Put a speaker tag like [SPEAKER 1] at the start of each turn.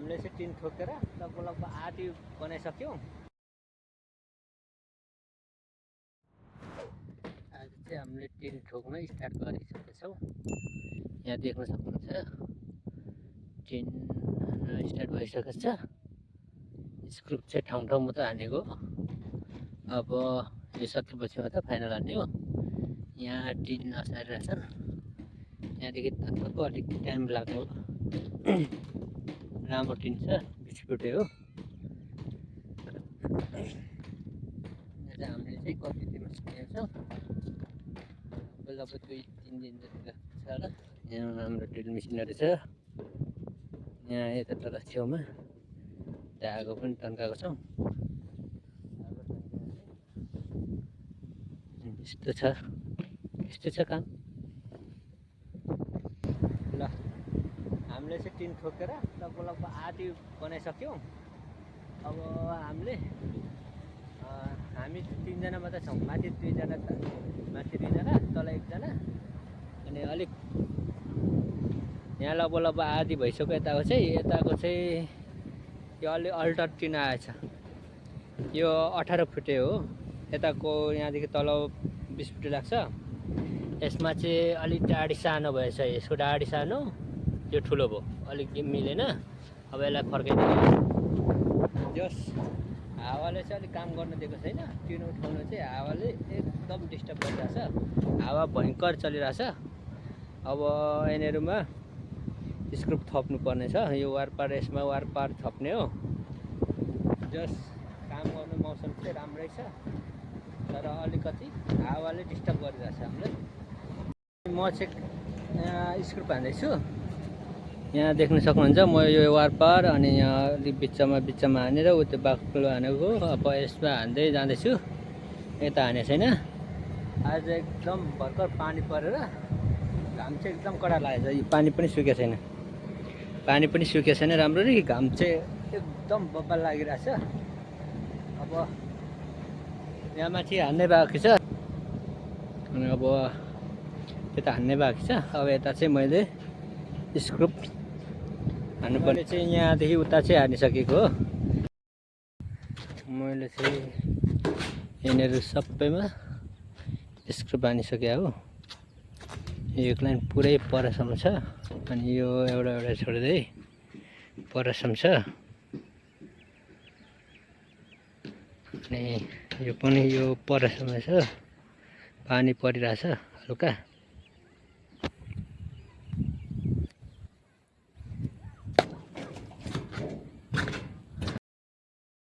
[SPEAKER 1] हामीले चाहिँ टिन ठोकेर लगभग आधी बनाइसक्यौँ। आज चाहिँ हामीले टिन ठोक्न स्टार्ट गरिसकेछौँ। यहाँ देख्न सक्नुहुन्छ टिन स्टार्ट भइसकेको छ। स्क्रुप चाहिँ ठाउँ ठाउँमा त हानेको। अब यो सकेपछि मात्र फाइनल हान्ने हो। यहाँ टिन असारिरहेछन्। यहाँदेखि तत्त्वको अलिक टाइम लाग्यो। राम्रो टिन छ, 20 फुटे हो। हामीले चाहिँ कति दिनमा सकेको छौँ, लगभग 2-3 दिन जति लाग्छ होला। यहाँ हाम्रो ड्रिल मेसिनहरू छ। यहाँ यता तल छेउमा धागो पनि तन्काएको छौँ। यस्तो छ, यस्तो छ काम। ल हामीले चाहिँ टिन ठोकेर लगभग आधी बनाइसक्यौँ। अब हामी 3 जना मात्रै छौँ। माथि 2 जना, माथि 2 जना, तल 1 जना। अनि अलिक यहाँ लगभग आधी भइसक्यो। यताको चाहिँ यो अलि अल्टर टिन आएछ। यो 18 फुटे हो। यताको यहाँदेखि तल 20 फुटे लाग्छ। यसमा चाहिँ अलिक डाँडी सानो भएछ। यसको डाँडी सानो, यो ठुलो भयो, अलिक मिलेन। अब यसलाई फर्काइदिनु। जस हावाले चाहिँ अलिक काम गर्न दिएको छैन। टिन उठाउनु चाहिँ हावाले एकदम डिस्टर्ब गरिरहेछ। हावा भयङ्कर चलिरहेछ। अब यिनीहरूमा स्क्रुप थप्नु पर्ने छ। यो वारपार, यसमा वारपार थप्ने हो। जस काम गर्नु मौसम चाहिँ राम्रै छ, तर अलिकति हावाले डिस्टर्ब गरिरहेछ हामीलाई। म चाहिँ स्क्रुप हान्दैछु। यहाँ देख्न सक्नुहुन्छ म यो वारपार अनि यहाँ अलिक बिचमा हानेर उता बाक्लो हानेको। अब यसमा हान्दै जाँदैछु। यता हाने छैन। आज एकदम भर्खर पानी परेर घाम चाहिँ एकदम कडा लागेको छ। यो पानी पनि सुकेको छैन। राम्ररी। घाम चाहिँ एकदम बब्बल लागिरहेछ। अब यहाँ माथि हान्ने बाँकी छ अनि अब यता हान्ने बाँकी छ। अब यता चाहिँ मैले स्क्रुप हान्नुपर्ने चाहिँ यहाँदेखि उता चाहिँ हानिसकेको हो। मैले चाहिँ यिनीहरू सबैमा स्क्रुप हानिसकेँ हो। यो एक लाइन पुरै परसम्म छ अनि यो एउटा छोड्दै परसम्म छ। अनि यो पनि यो परसम्म छ। पानी परिरहेछ हल्का।